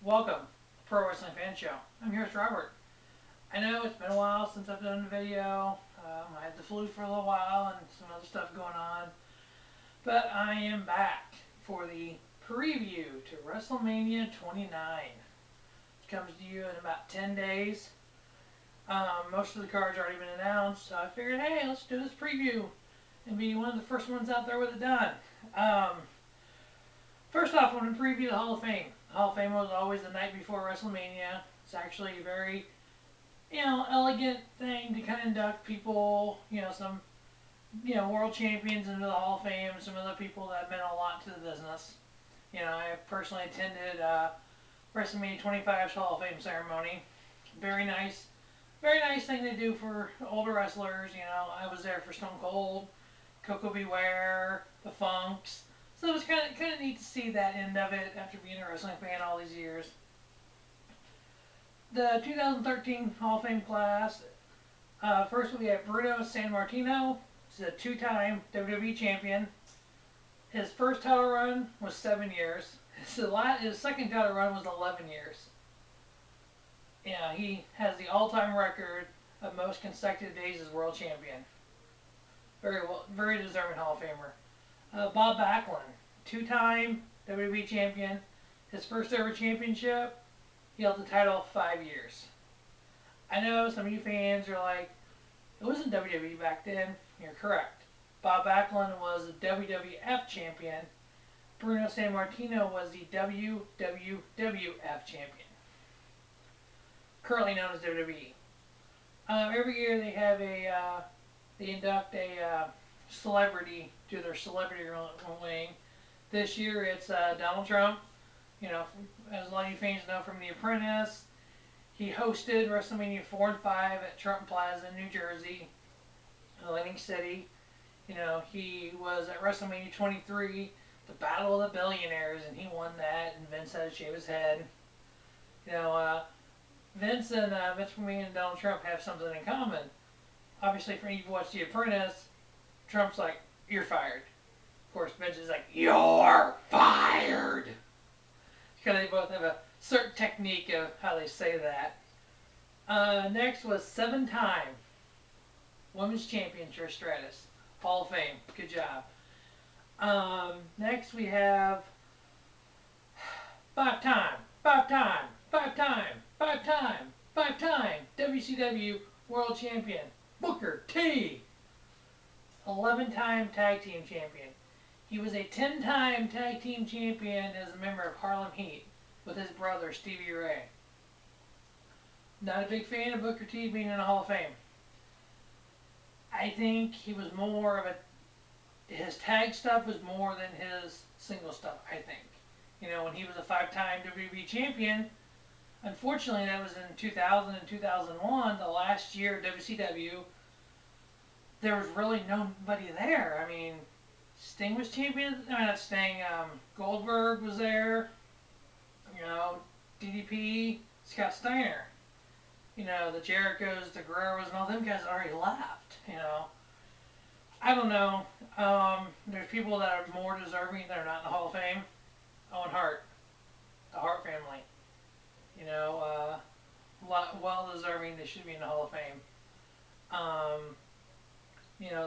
Welcome, Pro Wrestling Fan Show. I'm here with Robert. I know it's been a while since I've done a video. I had the flu for a little while and some other stuff going on. But I am back for the preview to WrestleMania 29. It comes to you in about 10 days. Most of the cards already been announced, so I figured, hey, let's do this preview and be one of the first ones out there with it done. First off, I want to preview the Hall of Fame. The Hall of Fame was always the night before WrestleMania. It's actually a very, elegant thing to kind of induct people, some, world champions into the Hall of Fame, some other people that meant a lot to the business. I personally attended WrestleMania 25's Hall of Fame ceremony. Very nice thing to do for older wrestlers. I was there for Stone Cold, Coco Beware, the Funks. So it was kind of neat to see that end of it after being a wrestling fan all these years. The 2013 Hall of Fame class. First we have Bruno Sammartino. He's a two-time WWE champion. His first title run was 7 years. His second title run was 11 years. He has the all-time record of most consecutive days as world champion. Very deserving Hall of Famer. Bob Backlund, two-time WWE champion. His first ever championship, he held the title 5 years. I know some of you fans are like, it wasn't WWE back then. You're correct. Bob Backlund was the WWF champion. Bruno Sammartino was the WWF champion. Currently known as WWE. Every year they induct a celebrity to their celebrity wing. This year it's Donald Trump. As a lot of you fans know from The Apprentice, he hosted WrestleMania 4 and 5 at Trump Plaza in New Jersey, Atlantic City. He was at WrestleMania 23, the Battle of the Billionaires, and he won that, and Vince had to shave his head. Vince McMahon and Donald Trump have something in common. Obviously, for any of you who watch The Apprentice, Trump's like, you're fired. Of course, Vince is like, you're fired. Because they both have a certain technique of how they say that. Next was 7-time Women's Champion Trish Stratus. Hall of Fame. Good job. Next we have 5-time WCW World Champion Booker T. 11-time Tag Team Champion. He was a 10-time Tag Team Champion as a member of Harlem Heat with his brother Stevie Ray. Not a big fan of Booker T being in the Hall of Fame. I think he was more of his tag stuff was more than his single stuff, I think. When he was a 5-time WWE champion, unfortunately that was in 2000 and 2001, the last year of WCW, there was really nobody there. I mean, Sting was champion. Not Sting. Goldberg was there. DDP, Scott Steiner. The Jerichos, the Guerreros, and all them guys already left. I don't know. There's people that are more deserving that are not in the Hall of Fame. Owen Hart, the Hart family. Well deserving. They should be in the Hall of Fame.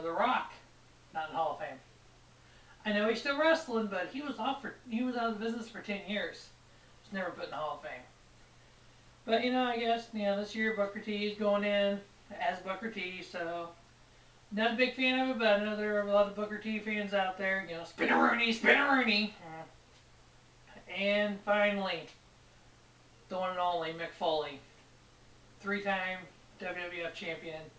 The Rock, not in the Hall of Fame. I know he's still wrestling, but he was out of the business for 10 years. He's never put in the Hall of Fame. But I guess this year Booker T is going in as Booker T, so not a big fan of it, but I know there are a lot of Booker T fans out there. Spin-a-rooney. And finally, the one and only Mick Foley, 3-time WWF champion,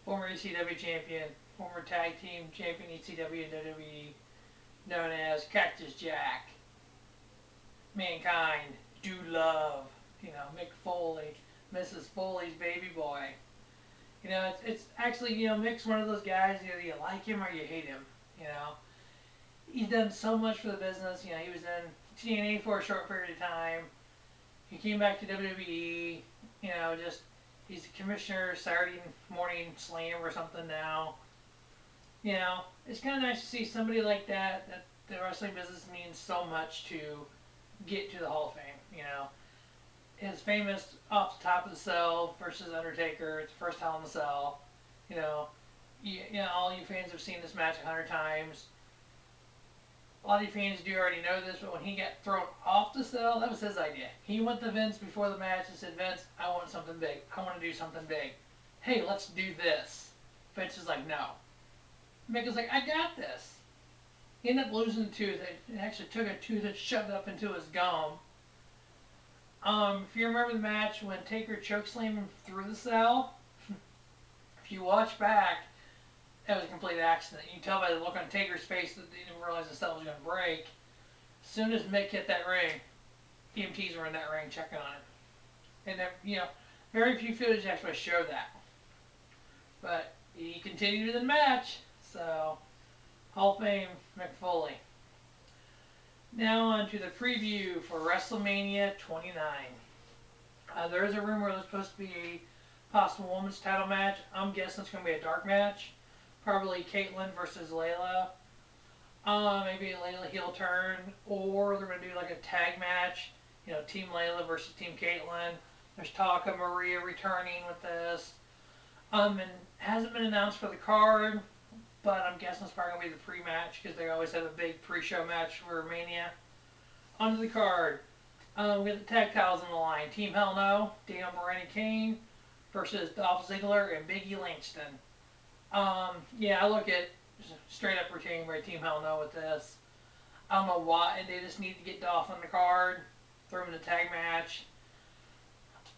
former ECW champion, former tag team champion ECW and WWE, known as Cactus Jack, Mankind, Dude Love, Mick Foley, Mrs. Foley's baby boy. It's actually, Mick's one of those guys, you like him or you hate him, He's done so much for the business, he was in TNA for a short period of time. He came back to WWE, he's a commissioner Saturday Morning Slam or something now. It's kind of nice to see somebody like that the wrestling business means so much to get to the Hall of Fame. his famous off the top of the cell versus Undertaker. It's the first Hell in the Cell. You know, all you fans have seen this match 100 times. A lot of you fans do already know this, but when he got thrown off the cell, that was his idea. He went to Vince before the match and said, Vince, I want something big. I want to do something big. Hey, let's do this. Vince is like, no. Mick is like, I got this. He ended up losing a tooth. It actually took a tooth and shoved it up into his gum. If you remember the match when Taker chokeslammed him through the cell, if you watch back, that was a complete accident. You can tell by the look on Taker's face that he didn't realize the cell was going to break. As soon as Mick hit that ring, EMTs were in that ring checking on it. And then, very few footage actually show that. But he continued in the match, so Hall of Fame Mick Foley. Now on to the preview for WrestleMania 29. There is a rumor there's supposed to be a possible women's title match. I'm guessing it's going to be a dark match. Probably Caitlyn versus Layla. Maybe a Layla heel turn. Or they're going to do like a tag match. Team Layla versus Team Caitlyn. There's talk of Maria returning with this. And hasn't been announced for the card. But I'm guessing it's probably going to be the pre-match because they always have a big pre-show match for Mania. Onto the card. We got the tag titles on the line. Team Hell No, Daniel Bryan and Kane versus Dolph Ziggler and Biggie Langston. I look at straight up retaining by Team Hell No with this. I don't know why. They just need to get Dolph on the card, throw him in the tag match.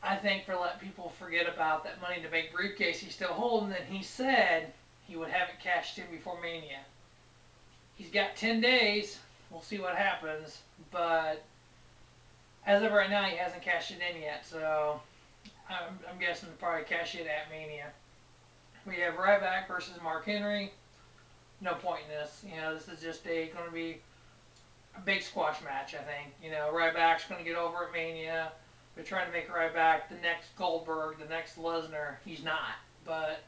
I think for letting people forget about that Money in the Bank briefcase he's still holding, and he said he would have it cashed in before Mania. He's got 10 days. We'll see what happens. But as of right now, he hasn't cashed it in yet. So I'm guessing he'll probably cash it at Mania. We have Ryback versus Mark Henry. No point in this. This is just going to be a big squash match, I think. Ryback's going to get over at Mania. They're trying to make Ryback the next Goldberg, the next Lesnar. He's not. But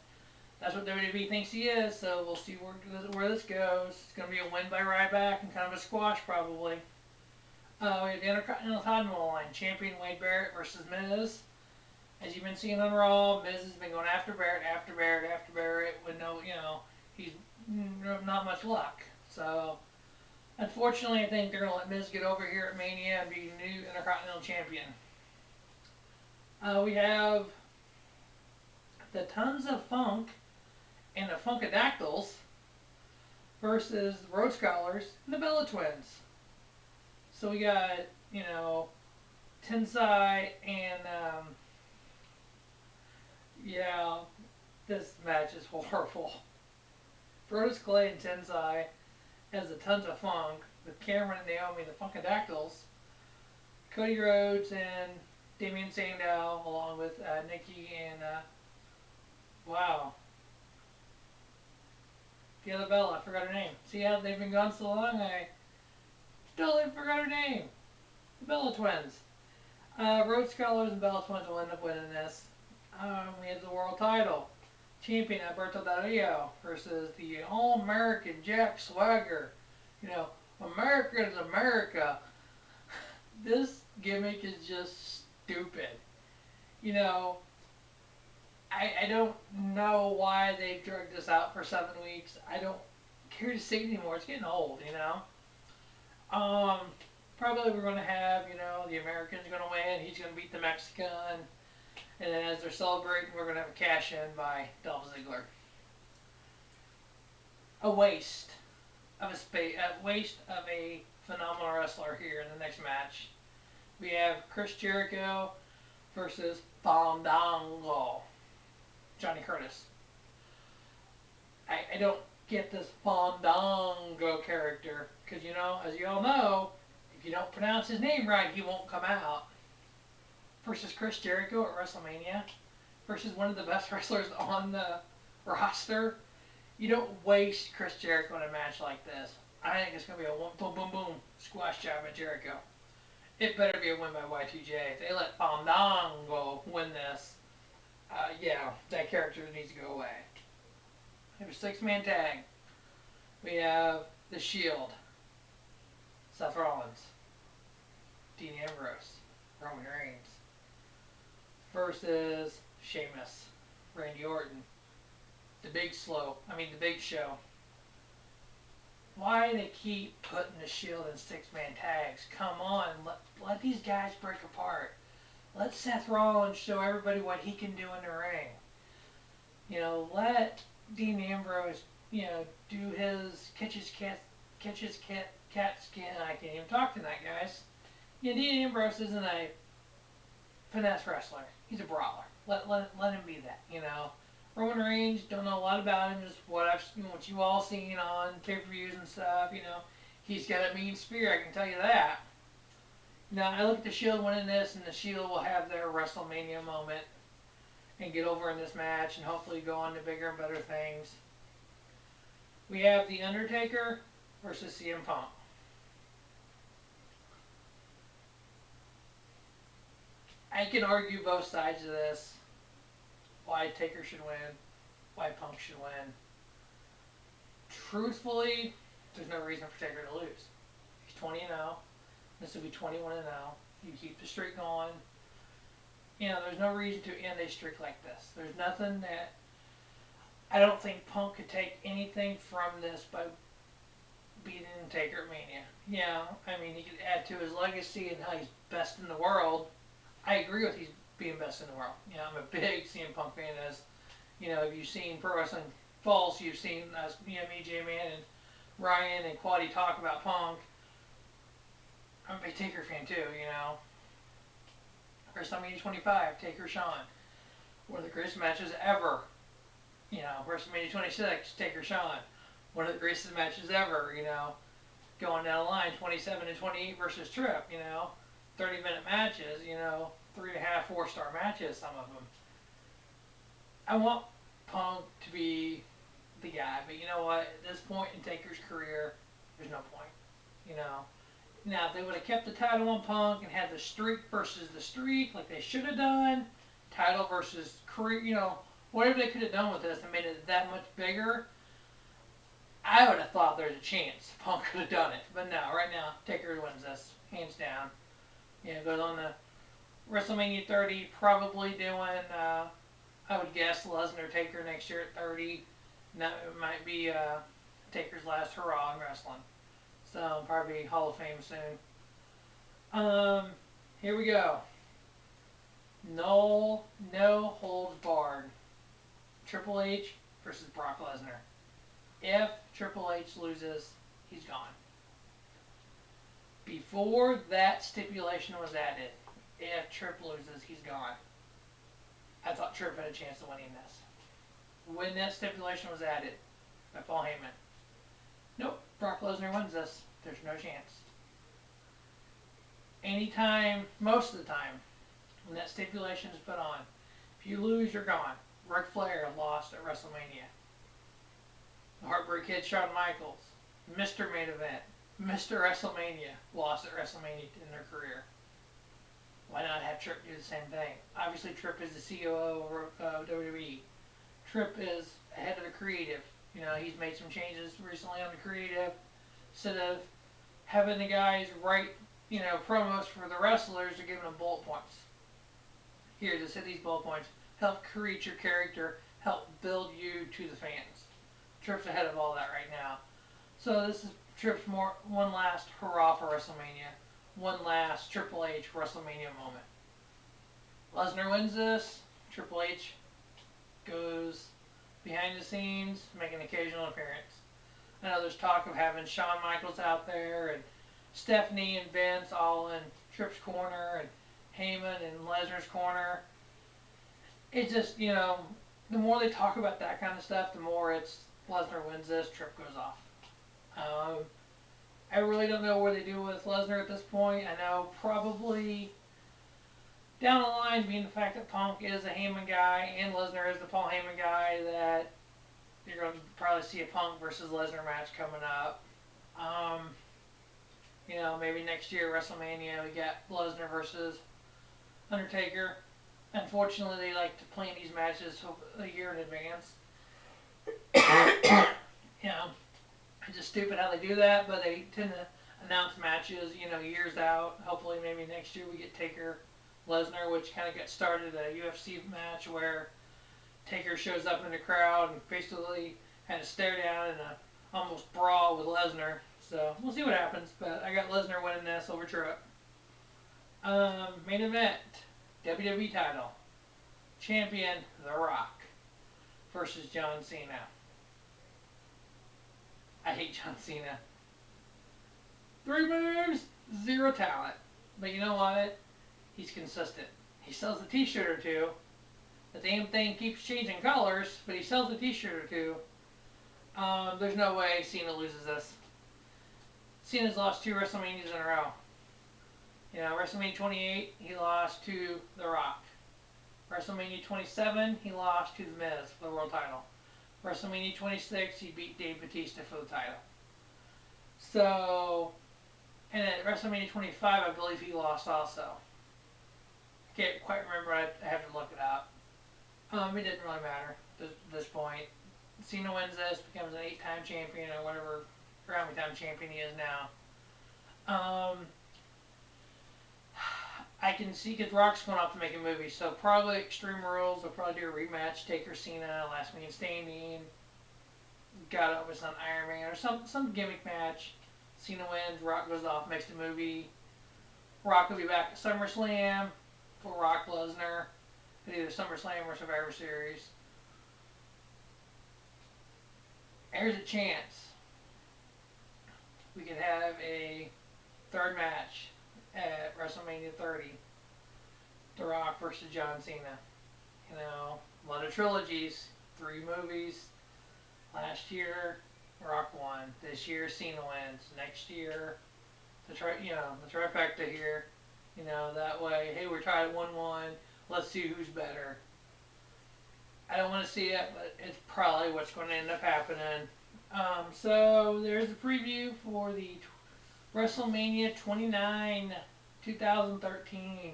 that's what WWE thinks he is, so we'll see where this goes. It's going to be a win by Ryback and kind of a squash, probably. We have the Intercontinental title on the line. Champion Wade Barrett versus Miz. As you've been seeing on Raw, Miz has been going after Barrett, with he's not much luck. So, unfortunately, I think they're going to let Miz get over here at Mania and be new Intercontinental Champion. We have the Tons of Funk and the Funkadactyls versus the Road Scholars and the Bella Twins. So we got, Tensai and, this match is horrible. Brodus Clay and Tensai as the Tons of Funk with Cameron and Naomi, the Funkadactyls. Cody Rhodes and Damian Sandow along with Nikki and, the other Bella, I forgot her name. See how they've been gone so long, I totally forgot her name. The Bella Twins. Road Scholars and Bella Twins will end up winning this. We have the world title. Champion Alberto Del Rio versus the All-American Jack Swagger. America is America. This gimmick is just stupid. I don't know why they've dragged this out for 7 weeks. I don't care to see it anymore. It's getting old, Probably we're going to have, the American's going to win. He's going to beat the Mexican. And then as they're celebrating, we're going to have a cash-in by Dolph Ziggler. A waste of a phenomenal wrestler here in the next match. We have Chris Jericho versus Fandango. Johnny Curtis. I don't get this Fandango character because, as you all know, if you don't pronounce his name right, he won't come out. Versus Chris Jericho at WrestleMania versus one of the best wrestlers on the roster. You don't waste Chris Jericho in a match like this. I think it's going to be a boom, boom, boom squash job at Jericho. It better be a win by Y2J. If they let Fandango win this, that character needs to go away. We have a 6-man tag. We have The Shield, Seth Rollins, Dean Ambrose, Roman Reigns, versus Sheamus, Randy Orton. The Big Show. Why they keep putting the Shield in six-man tags? Come on, let these guys break apart. Let Seth Rollins show everybody what he can do in the ring. Let Dean Ambrose, do his catch his cat skin. I can't even talk tonight, guys. Dean Ambrose isn't a finesse wrestler. He's a brawler. Let him be that. Roman Reigns, don't know a lot about him. Just what you all seen on pay-per-views and stuff. He's got a mean spear. I can tell you that. I look at the Shield winning this, and the Shield will have their WrestleMania moment and get over in this match, and hopefully go on to bigger and better things. We have The Undertaker versus CM Punk. I can argue both sides of this. Why Taker should win, why Punk should win. Truthfully, there's no reason for Taker to lose. He's 20-0. This will be 21-0. You keep the streak going. There's no reason to end a streak like this. There's nothing that... I don't think Punk could take anything from this by beating Taker at Mania. He could add to his legacy and how he's best in the world. I agree with he's being best in the world. I'm a big CM Punk fan. As if you've seen Pro Wrestling False, you've seen us, me, J-Man, and Ryan and Quaddy talk about Punk. I'm a big Taker fan too. WrestleMania 25, Taker Shawn, one of the greatest matches ever. WrestleMania 26, Taker Shawn, one of the greatest matches ever. Going down the line, 27 and 28 versus Tripp. 30-minute matches, 3.5, 4-star matches, some of them. I want Punk to be the guy, but you know what? At this point in Taker's career, there's no point. Now, if they would have kept the title on Punk and had the streak versus the streak, like they should have done, title versus career, whatever they could have done with this and made it that much bigger, I would have thought there's a chance Punk could have done it. But no, right now, Taker wins this, hands down. Goes on to WrestleMania 30, probably doing, I would guess, Lesnar Taker next year at 30. That might be Taker's last hurrah in wrestling. So, probably Hall of Fame soon. Here we go. No holds barred. Triple H versus Brock Lesnar. If Triple H loses, he's gone. Before that stipulation was added, if Tripp loses, he's gone. I thought Tripp had a chance of winning this. When that stipulation was added by Paul Heyman, nope, Brock Lesnar wins this. There's no chance. Anytime, most of the time, when that stipulation is put on, if you lose, you're gone. Ric Flair lost at WrestleMania. The Heartbreak Kid, Shawn Michaels, Mr. Main Event, Mr. WrestleMania, lost at WrestleMania in their career. Why not have Tripp do the same thing? Obviously, Tripp is the COO of WWE. Tripp is head of the creative. He's made some changes recently on the creative. Instead of having the guys write, promos for the wrestlers, they're giving them bullet points. Here, just hit these bullet points. Help create your character. Help build you to the fans. Tripp's ahead of all that right now. So this is Tripp's one last hurrah for WrestleMania. One last Triple H WrestleMania moment. Lesnar wins this. Triple H goes behind the scenes, make an occasional appearance. I know there's talk of having Shawn Michaels out there and Stephanie and Vince all in Tripp's corner and Heyman in Lesnar's corner. It's just, the more they talk about that kind of stuff, the more it's Lesnar wins this, Tripp goes off. I really don't know what they do with Lesnar at this point. I know probably down the line, being the fact that Punk is a Heyman guy and Lesnar is the Paul Heyman guy, that you're going to probably see a Punk versus Lesnar match coming up. Maybe next year, WrestleMania, we got Lesnar versus Undertaker. Unfortunately, they like to plan these matches a year in advance. It's just stupid how they do that, but they tend to announce matches, years out. Hopefully, maybe next year we get Taker Lesnar, which kind of got started a UFC match where Taker shows up in the crowd and basically had a stare down and a almost brawl with Lesnar. So we'll see what happens, but I got Lesnar winning this over Truett. Main event, WWE title. Champion, The Rock versus John Cena. I hate John Cena. 3 moves, 0 talent. But you know what? He's consistent. He sells a t-shirt or two. The damn thing keeps changing colors, but he sells a t-shirt or two. There's no way Cena loses this. Cena's lost 2 WrestleManias in a row. You know, WrestleMania 28, he lost to The Rock. WrestleMania 27, he lost to The Miz for the world title. WrestleMania 26, he beat Dave Bautista for the title. So, and at WrestleMania 25, I believe he lost also. I can't quite remember. I have to look it up. It didn't really matter at this point. Cena wins this, becomes an 8-time champion or whatever, or how many time champion he is now. I can see because Rock's going off to make a movie, so probably Extreme Rules. They'll probably do a rematch, Taker Cena, Last Man Standing. Got up with some Iron Man or some gimmick match. Cena wins, Rock goes off, makes the movie. Rock will be back at SummerSlam for Rock Lesnar at either SummerSlam or Survivor Series. There's a chance we could have a 3rd match at WrestleMania 30. The Rock versus John Cena. You know, a lot of trilogies, 3 movies. Last year, Rock won. This year, Cena wins. Next year, the trifecta here. You know, that way, hey, we're tied 1-1. Let's see who's better. I don't want to see it, but it's probably what's going to end up happening. So there's a preview for the WrestleMania 29, 2013.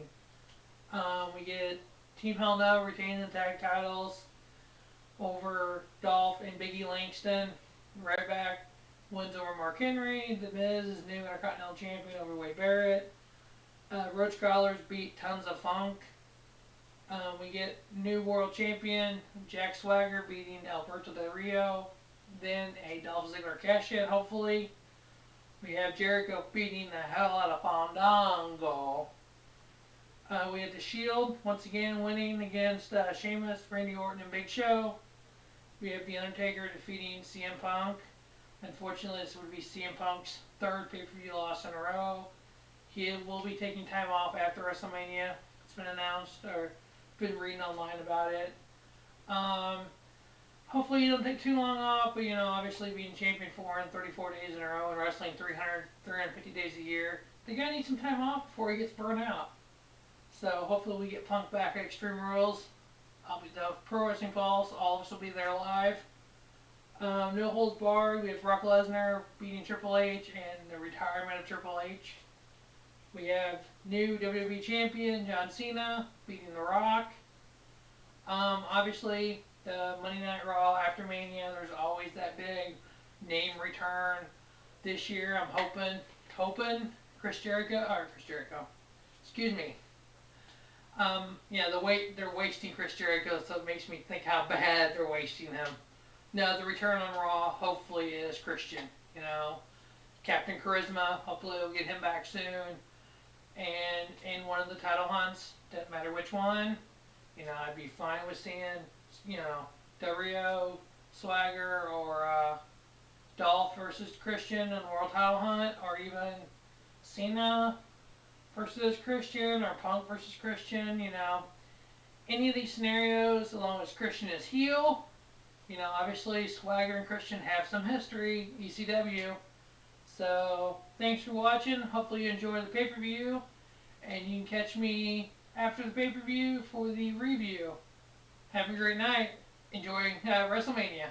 We get Team Hell No retaining the tag titles over Dolph and Big E Langston. Ryback wins over Mark Henry. The Miz is new Intercontinental Champion over Wade Barrett. Roach Collars beat Tons of Funk. We get new World Champion Jack Swagger beating Alberto Del Rio. Then a Dolph Ziggler cash-in, hopefully. We have Jericho beating the hell out of Fandango. We had The Shield once again winning against Sheamus, Randy Orton, and Big Show. We have The Undertaker defeating CM Punk. Unfortunately, this would be CM Punk's 3rd pay-per-view loss in a row. He will be taking time off after WrestleMania. It's been announced, or been reading online about it. Hopefully he doesn't take too long off, but you know, obviously being champion for 134 days in a row and wrestling 350 days a year, the guy needs some time off before he gets burnt out. So hopefully we get Punk back at Extreme Rules. I'll be the Pro Wrestling Pulse. All of us will be there live. No holds barred. We have Brock Lesnar beating Triple H and the retirement of Triple H. We have new WWE Champion John Cena beating The Rock. Obviously, the Monday Night Raw after Mania, there's always that big name return. This year, I'm hoping Chris Jericho, excuse me. They're wasting Chris Jericho, so it makes me think how bad they're wasting him. No, the return on Raw hopefully is Christian. You know, Captain Charisma. Hopefully we'll get him back soon. And in one of the title hunts, doesn't matter which one. You know, I'd be fine with seeing, you know, Del Rio, Swagger, or Dolph versus Christian in the world title hunt, or even Cena versus Christian, or Punk versus Christian. You know, any of these scenarios, as long as Christian is heel. You know, obviously Swagger and Christian have some history, ECW. So, thanks for watching. Hopefully you enjoy the pay-per-view. And you can catch me after the pay-per-view for the review. Have a great night. Enjoy WrestleMania.